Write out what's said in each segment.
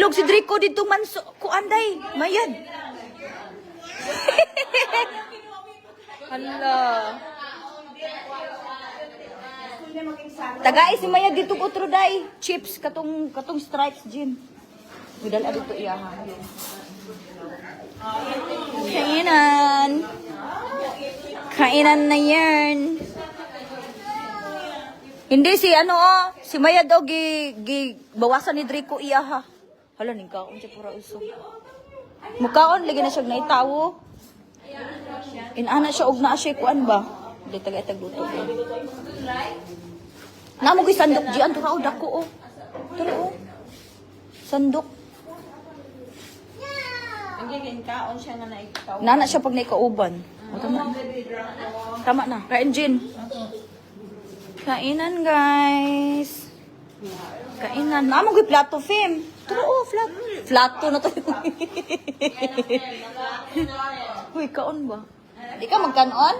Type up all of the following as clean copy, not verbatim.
Ilog si Draco dito man kuanday. Mayad. Hala. Tagay si Maya dito utro day. Chips katong stripes gin. Udal dito iya ha. Kainan. Kainan na yan. Hindi si si Maya daw bawasan ni Draco iya ha. Hala ning kaon siya pura usog. Mukaon lagi na siya naitawo. Inana siya og naa siya kuan ba? Di tagay tagluto. Namo koy sandok diyan to raw dako oh. Tara oh. Sandok. Ang kaon siya nga naikaw. Nana siya pag naikauban. O, tama na. Tama na. Kain, Jin. Kainan, guys. Kainan. Namo koy plato, Fem. Tara oh, plato na to. Uy, kaon ba? Di ka magkanon?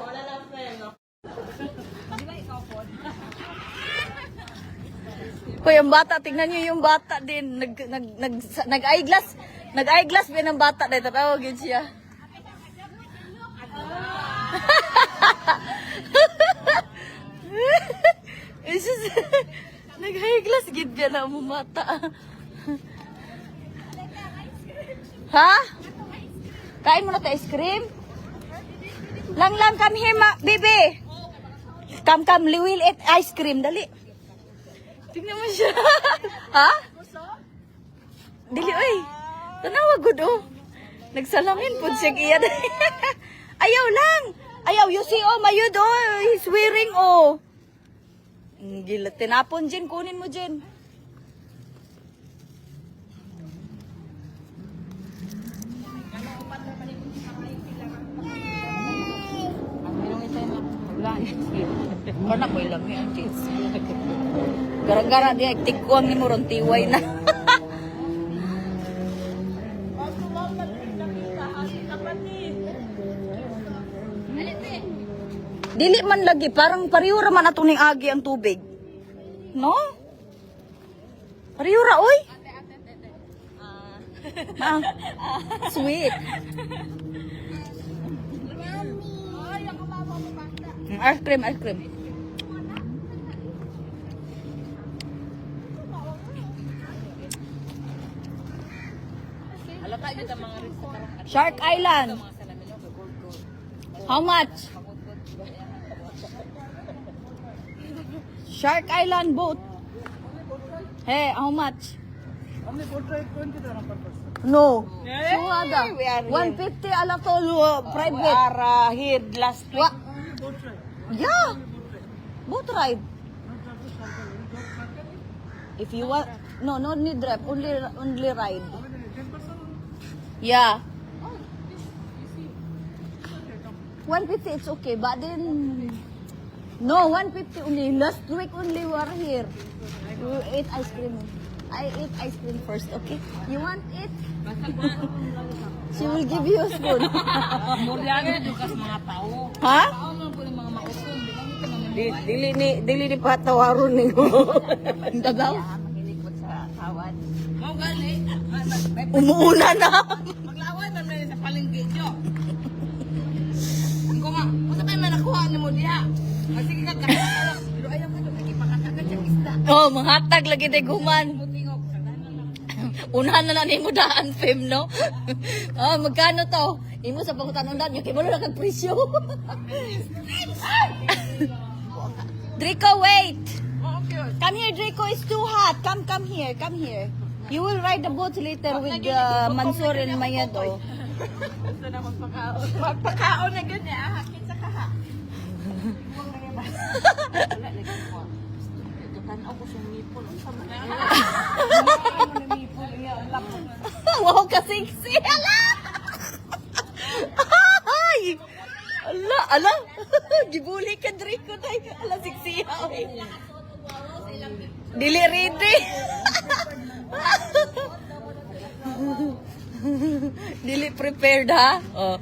Hoy, yung bata, tingnan niyo yung bata din. Nag-eyeglass. Nag-eyeglass ba ng bata na tatawagin siya. Nag-eyeglass gid ba na mo mata. Ha? Kain mo na ta ice cream? Lang, come here, baby. Come, we will eat ice cream. Dali. Tingnan mo siya. Ha? Dili, oy. Tanawa, good, oh. Nagsalamin po siya iyan. Ayaw lang. Ayaw, you see, oh, mayud, oh. He's wearing, oh. Gila, tinapon, Jen. Kunin mo, Jen. Karena ko ilang yung cheese. Gara-gara dia tikuang ni mo ron tiway na. Dili man lagi, parang pariura man ato ning agi ang tubig. No? Pariura, oy. Sweet. Ice cream. Shark Island. How much? Shark Island boat. Hey, how much? Only boat ride 20 per person. No. Yeah. So ada. We are 150 ala to private. We are here last week. What? Boat ride. Yeah. Boat ride. If you want, no need drive, only ride. 10%? Yeah. 150 it's okay, but then no 150 only. Last week only we are here. We ate ice cream. I ate ice cream first, okay? You want it? She will give you a spoon. Muriano dukas mga tao. Ha? Tao man po yung mga mauson. Dili ni patawaron ni ko. Dabaw. Mahiligpot sa tawad. Mau gali. Umuuna na. Maglaway man na sa palengke jo. Ko nga, unsa may manakuha nimo diha? Sige ka kakala. Pero ayaw mo dito ipakatagan sa isda. Oh, manghatag lagi tay guman. Tingog. Unahan na ni mo daan, Fem, no? Oh, magkano to? Imo sa pangutan undan, yung kimo na kag presyo. Draco, wait. Come here, Draco. It's too hot. Come here. You will ride the boat later with Mansur and Mayado. Gusto na magpakaon. Magpakaon na ganyan. Hakin sa kaha. Wala lagi ko. Tanaw ko sa nipol. Unsa man na? Nipol niya lapon. Wow, kasiksi. Ay! Ala. Gibuli ka, Draco. Ala, siksi. Dili ready. Dili prepared, ha? Oh.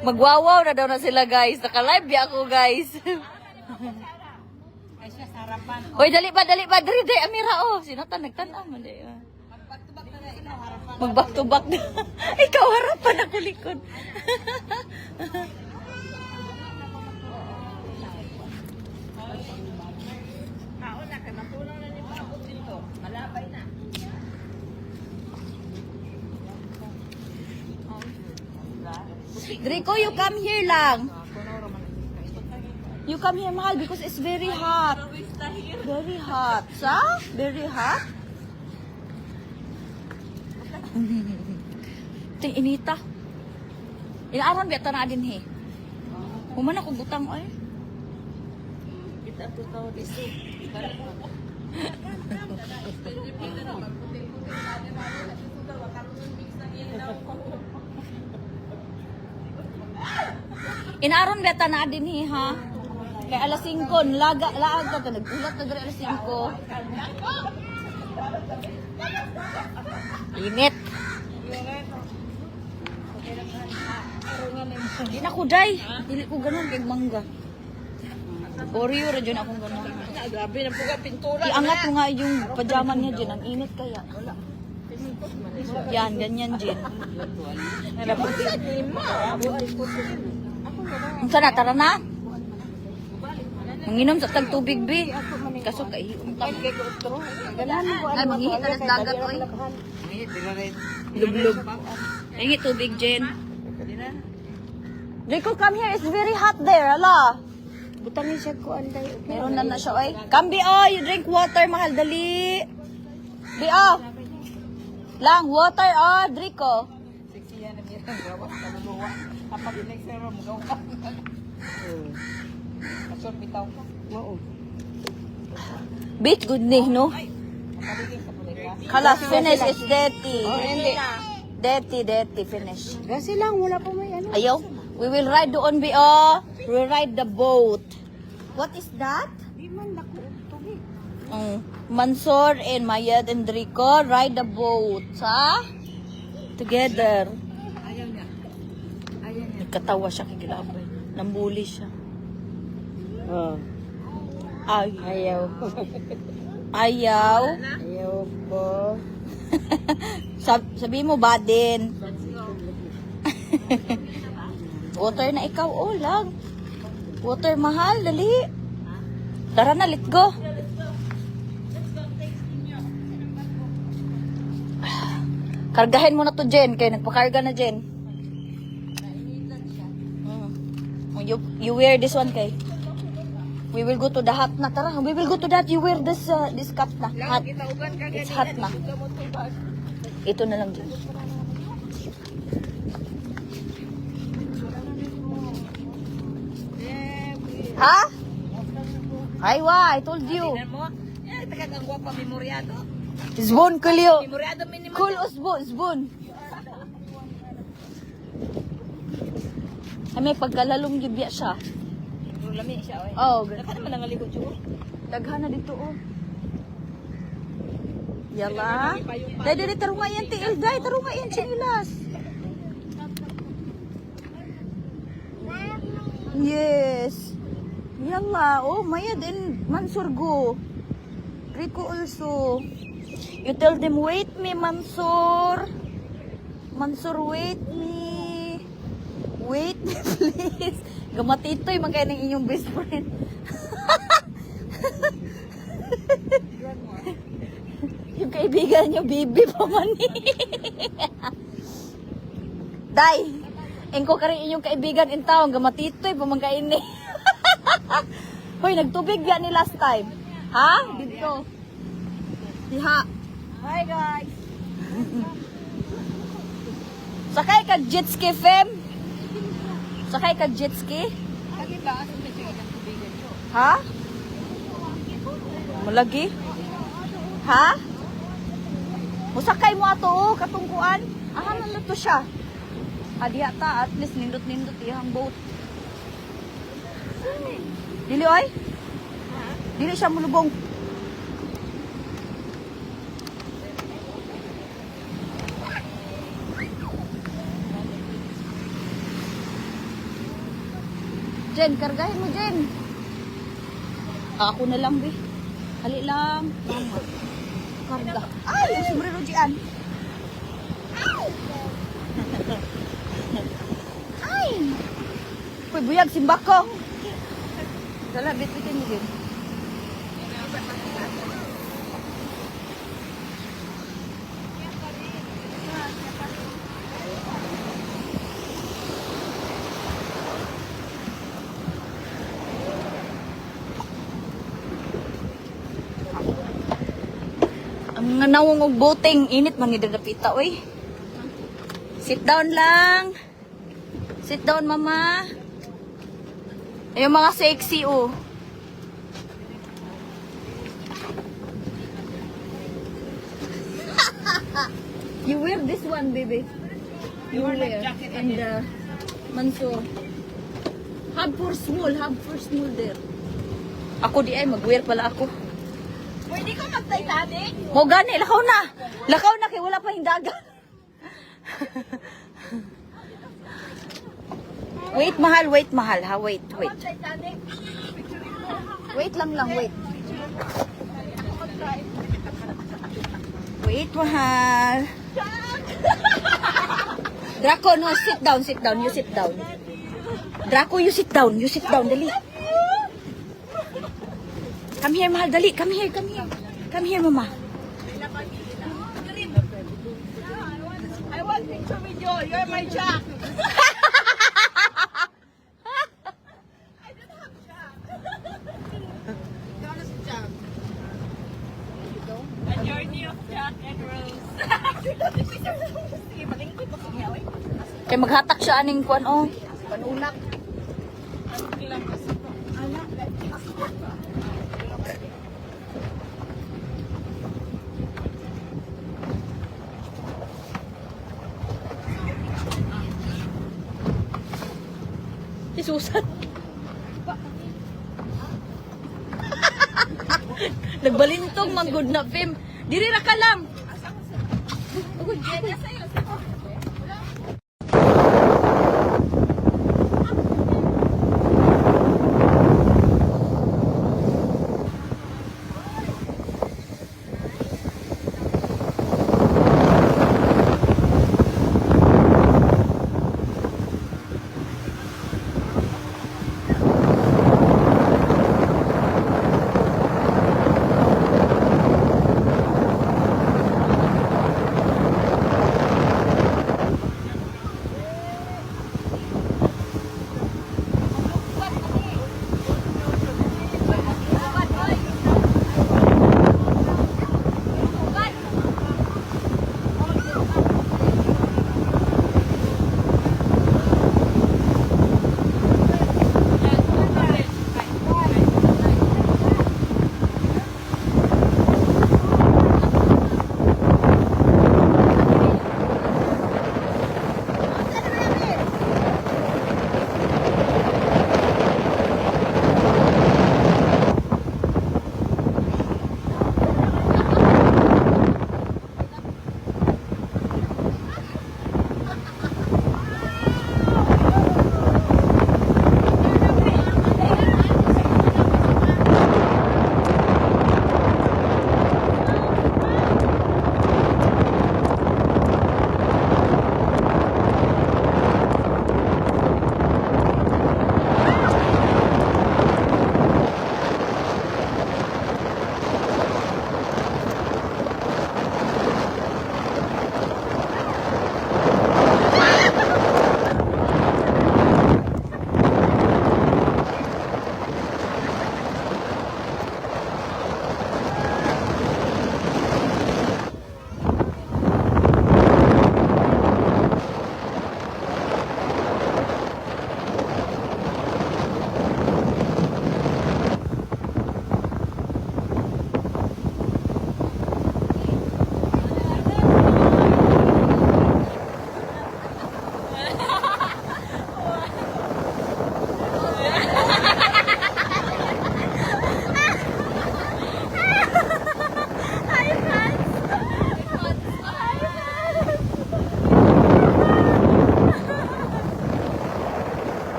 Magwawaw na daw na sila, guys. Naka-live ya ako, guys. Ay siya sarap Hoy, dali ba, dali, day, Amira, oh. Sinatan, nagtanaw mo, day. Mag-back to back na. Ikaw, harapan ako likod. Draco, you come here lang. You come here, mahal, because it's very hot. Very hot. Sa? Very hot? Ting inita. Inaaron biya na din he. Human ako butang ay. Kita to tao dito. Inaaron biya na din he ha. Kay alas 5, laag ka to nagulat na diri alas 5. Init. Hindi na ko day. Dili ko ganun kay mangga. Oreo ra dyan akong ganun. Grabe na po ka pintura. Iangat mo nga yung pajama niya dyan. Ang init kaya. Yan, ganyan dyan. Sana, tara na. Manginom sa tag tubig, bi. Kaso kay untang. Ay, manghihit na dagat, oy. Lublog. Hingi tubig, Jen. Rico, come here. It's very hot there, ala. Butangin siya ko anday. Meron na siya, oy. Kambi, oh, you drink water, mahal, dali. Bi, oh. Lang, water, oh, Drico. Sexy yan na mirang gawas na luluwa. Kapag next time mo gawa. Kasot bitaw ka. Oo. Bit good ni, no? Makaligin sa puliga. Kalas, finish is dirty. Hindi. Dirty, finish. Kasi lang, wala pa may ano. Ayaw. We will ride doon, bi, oh. We will ride the boat. What is that? Di man lako tubig. Mansor and Mayad and Rico ride the boat, ha? Together. Ayaw niya. Ayaw niya. Nagkatawa siya kay Gilabay. Nambuli siya. Oh. Ay. Ayaw. Ayaw. Ayaw po. Sabi mo ba din? Water na ikaw, oh lang. Water mahal, dali. Tara na, let's go. Kargahin mo na to, Jen. Kaya nagpakarga na, Jen. You wear this one, kay. We will go to the hut na. Tara, we will go to that. You wear this cap na. Hot. It's hot na. Ito na lang, Jen. Ha? Aywa, I told you. Mo? Eh, tagang ang guwapa memoryado. Zbon, kulyo. Memoryado minimum. Cool usbo, zbon. Ay, may pagkalalong gibya siya. Lami siya oy. Oh, Naka naman ang aligo siya. daghan na dito, oh. Yala. Dahil dali, tarunga yan, tiil. Dahil, tarunga yan, chinilas. Yes. Yala. Oh, Mayad and Mansur go. Rico also. You tell them, wait me, Mansur. Mansur, wait me. Wait me, please. Gamatitoy, magkaya ng inyong best friend. Yung kaibigan niyo, bibi pa man Day, engko ka rin inyong kaibigan in town, gamatitoy, pamangkain ni. Hoy, nagtubig yan ni last time. Ha? Dito. Diha. Hi guys. Sakay ka jet ski, fam? Sakay ka jet ski? Lagi ba sa medyo ng tubigan niyo? Ha? Malagi? Ha? Musakay mo ato, oh, katungkuan. Aha na to siya. Adiya ta, at least nindot-nindot ihang boat. Dili, oy? Dili siya mulubong. Jen, kargahin mo, Jen. Ako na lang, be. Hali lang. Mama. Karga. Ay, yung sombrero diyan. Ay. Uy, buyag, simbak ko. Dala, bit-bitin mo din. Ang nawong og boting, init man ni dapita, oy. Sit down lang. Sit down, mama. Ayun mga sexy, oh. You wear this one, baby. You wear. And Manso. Have for small there. Ako di ay, mag-wear pala ako. Pwede ko mag-Titanic? Mo gani, lakaw na. Lakaw na kay wala pa hindagan. Wait, mahal ha. Wait. Titanic? Wait lang, wait. Wait, mahal. Draco, no, sit down. You sit down. Draco, you sit down, dali. Come here, mahal, dali. Come here. Come here, mama. I want picture with you. You're my Jack. I don't have Jack. You're Jack. And you're new Jack and Rose. Sige, malingkod mo kami, away. Kaya maghatak siya aning kuan, oh. Panulak. Si Susan. Nagbalintong manggod na film. Diri ra ka lang. Agud diyan sa'yo.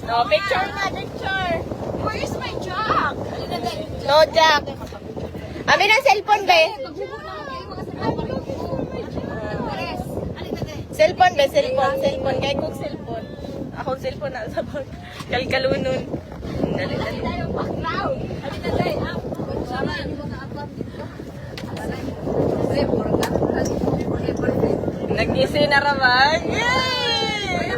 No, picture na, picture. Where is my jack? No, Jack. Amin ang cellphone, be. Cellphone, be. Cellphone. Kaya kong cellphone. Akong cellphone na sa bag. Kalkalunon. Dali. Nag-isi na raman. Yay!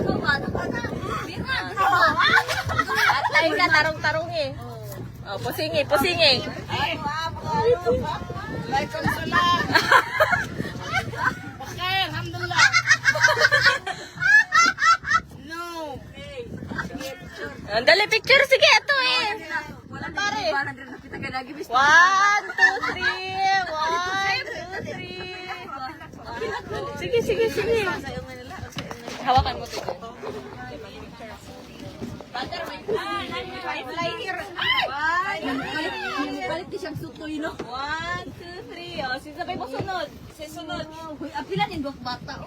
At tayo na tarong-tarong eh. Oh, pusingi. Okay, alhamdulillah. Dali, picture. Sige, ito eh. Wala pare. Parang din nakita ka lagi bis. 1, 2, 3. Sige. Hawakan mo ito. Fly here. Balik di siyang sutoy, no? 1, 2, 3. Oh, sisabay mo sunod. Sunod. Uy, apilan yung dok bata.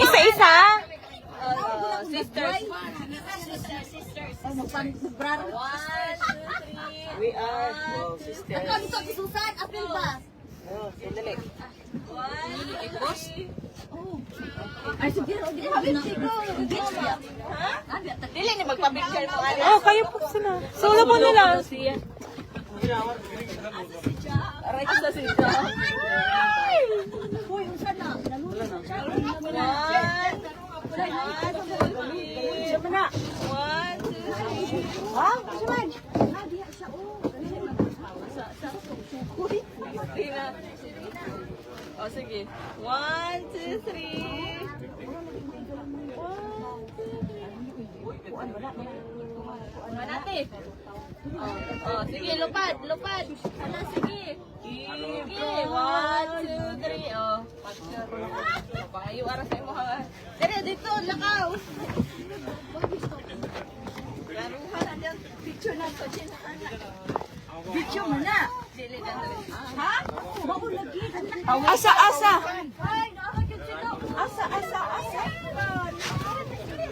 Isa-isa. Sisters. Oh, magpang-brar. 1, 2, 3. We are sisters. Ako dito, Susan, apil ba? Dali. 1, 2, 3. Ay, sige, o, di ba? Ha? Dili ni magpa-picture mo. Oh, kayo po sila. Solo po nila. Aray ko sa sila. Uy, usan na. Nalulunod siya. 1, 2, 3. Oh, sige. 1, 2, 3. Manate. Oh, sige, lupad. Hala, sige. Sige. 1, 2, 3. Oh, picture. Pangayo ara sa imo ha. Dire dito lakaw. Laruhan na diyan. Picture na to din anak. Video mo na. Dili na dali. Ha? Bago lagi. Asa. Ay, nakakit sila. Asa.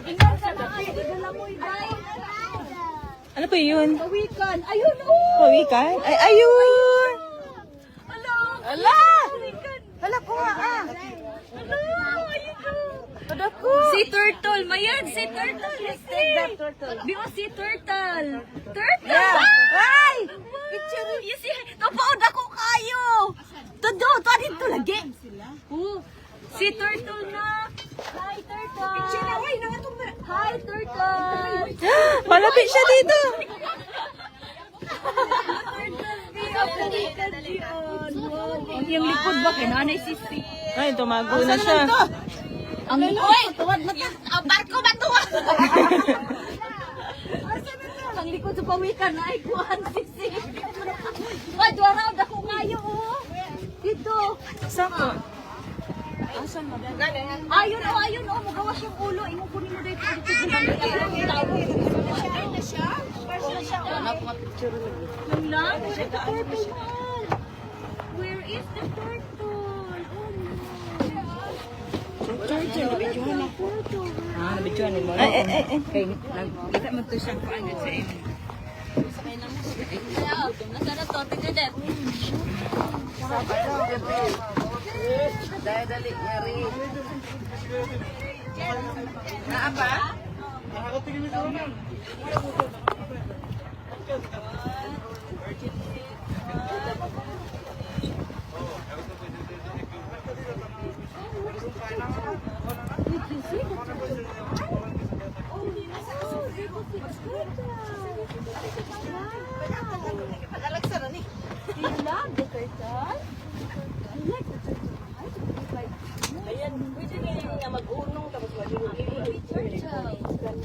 Ingat ka na. Dala mo, Iday. Ano po yun? Pawikan. Ayun, oh. Pawikan? Ay, ayun! Hello. Ala! Pawikan. Hala ko nga ah. Hello. Ayun, oh. Pada ko. Si Turtle. Mayan, si Turtle. Di ba si Turtle? Turtle! Ay! Picture you see, napaod ako kayo. Todo, dito lagi. Si Turtle na. Hi, Turtle. Picture na, why na nga Hi, Turtle. Malapit siya dito. Yung likod ba kay nanay sisi? Ay, tumago na siya. Ang likod, tuwad na ta. Ang barko ba tuwad? Ang likod sa pawikan na ay kuhan sisi. Ay, duwaraw ako ngayon oh. Dito. Saan po? Ayun oh, magawas yung ulo. Imo kunin mo dito. Lang, where is the turtle man? Where is the turtle? Nabidyohan ni mo. Ay. Kita mo to siyang paano sa imo. Nasa na to, tigadet. Dali, yari. Naa pa?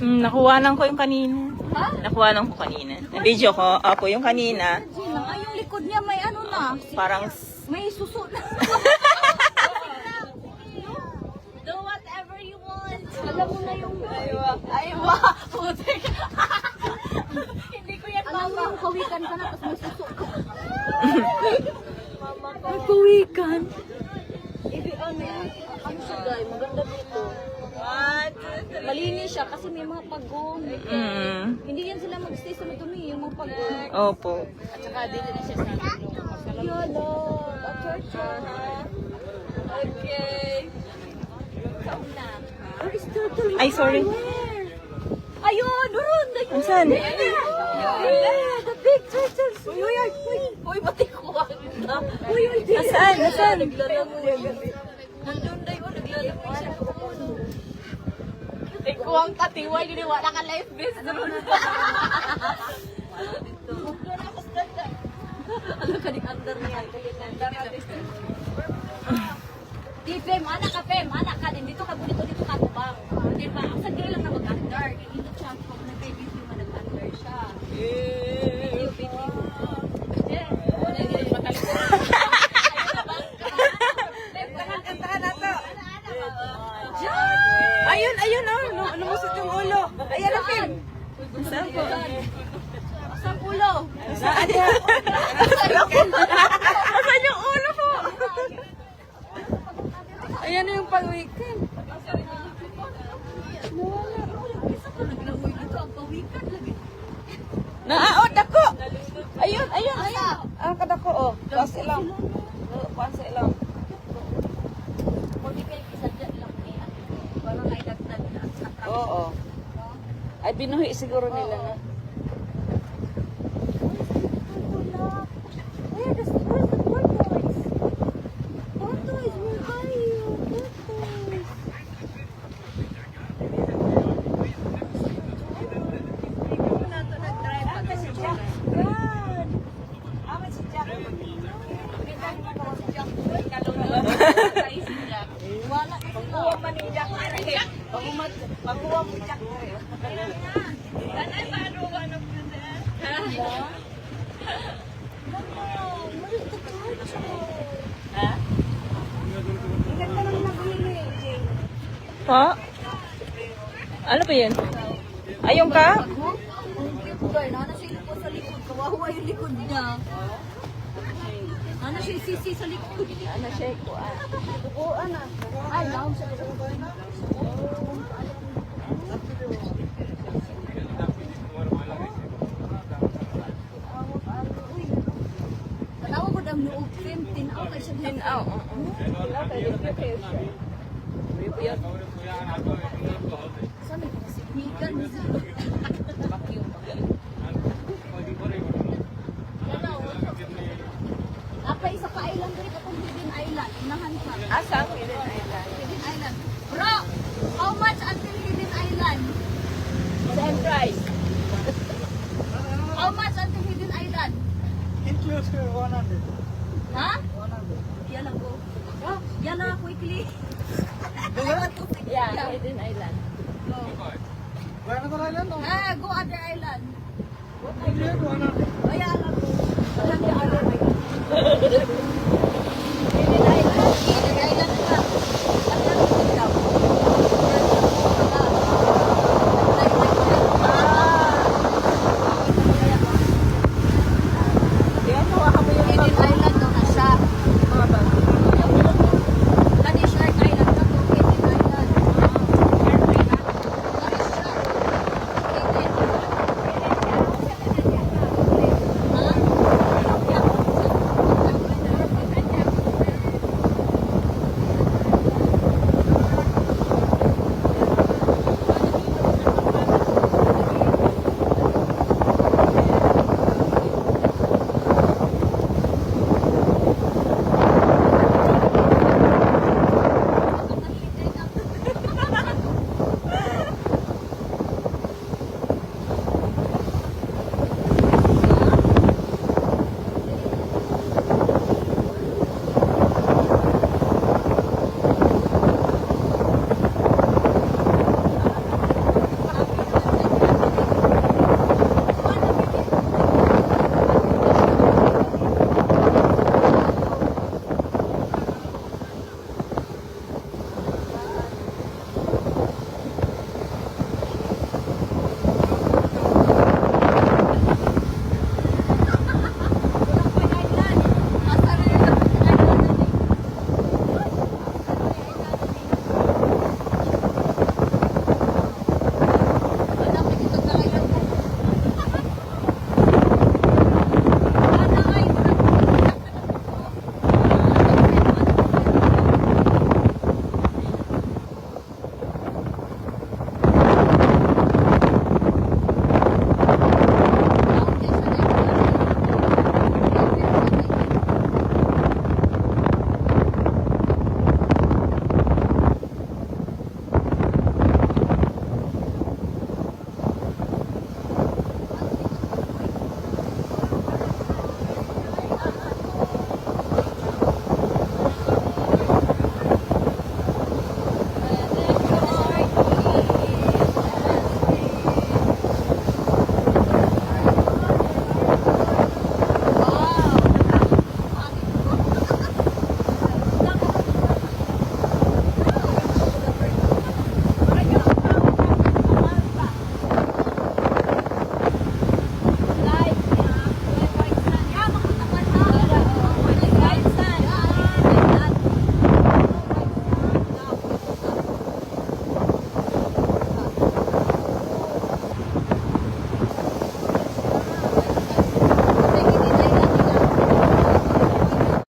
Nakuhanan ko yung kanina. Nakuhanan ko kanina. Na-video ko. Apo, yung kanina. Ay, yung likod niya may ano na. Parang... May suso na. Do whatever you want. Alam mo na yung... Aywa. Putik. Hindi ko yan Alam mo yung kawikan ka na, tapos may suso ka. Ay, pawikan. Ano siya, guys? Maganda dito. 1, 2, 3. Malinis siya. kasi may mga pagong. Hindi yan sila mag-stay sa madumi, yung mga pagong. Opo. At saka dito na siya sa Yolo, Pachocha. Okay. Saan na? Where is turtle? Ay, sorry. Ayun, doon! Saan? Yeah, the big turtles! Uy, uy, uy! Uy, batik ko ka na! Uy, uy, di! Nasaan? Nasaan? Naglalangoy. Nandun na yun, naglalangoy siya. Ikaw ang katiway, giniwala ka life base doon. Ano ka ning under niya? Di, Fem, anak ka, Fem, anak ka din. Dito ka, dito ka, tubang. Di ba? Ang sagay lang na mag-under. Ito siya, pag nag-baby siya, nag-under siya. Baby, baby. Yes. Ayun, ayun, oh. Lumusot yung ulo. Ayan ang film. Saan po? Saan ulo? Saan niya? Saan yung ulo ko? Ayan na yung pang-weekend. Naaot ako. Ayun, ayun, ayun. Ang kadako, oh. Pas ilang. Pas ilang. Oo. Ay, binuhi siguro nila na. Pagkuha mo Jack. Ha? Ano ba yan? Ayun ka? Nana siya ilipot sa likod. Kawawa yung likod niya. Nana siya sisi sa likod. Nana siya ikuan. Tukuan na. Ay, naon siya. Tanawa ko dam nuog trim. Tinaw kay siya. Tinaw. Tinaw kay siya. Saan may signigan? Apa isa pa island dito kung Hidden Island. Unahan ka. Asa ang Hidden Island? Hidden Island. Bro, how much until Hidden Island? Same price. How much until Hidden Island? Includes 100. Ha? Yan ako. Oh, yan na quickly. I want to pick Yeah, yeah. Hidden Island. Go. Where na island? Ah, go other island. Include 100. Oh, yeah, go.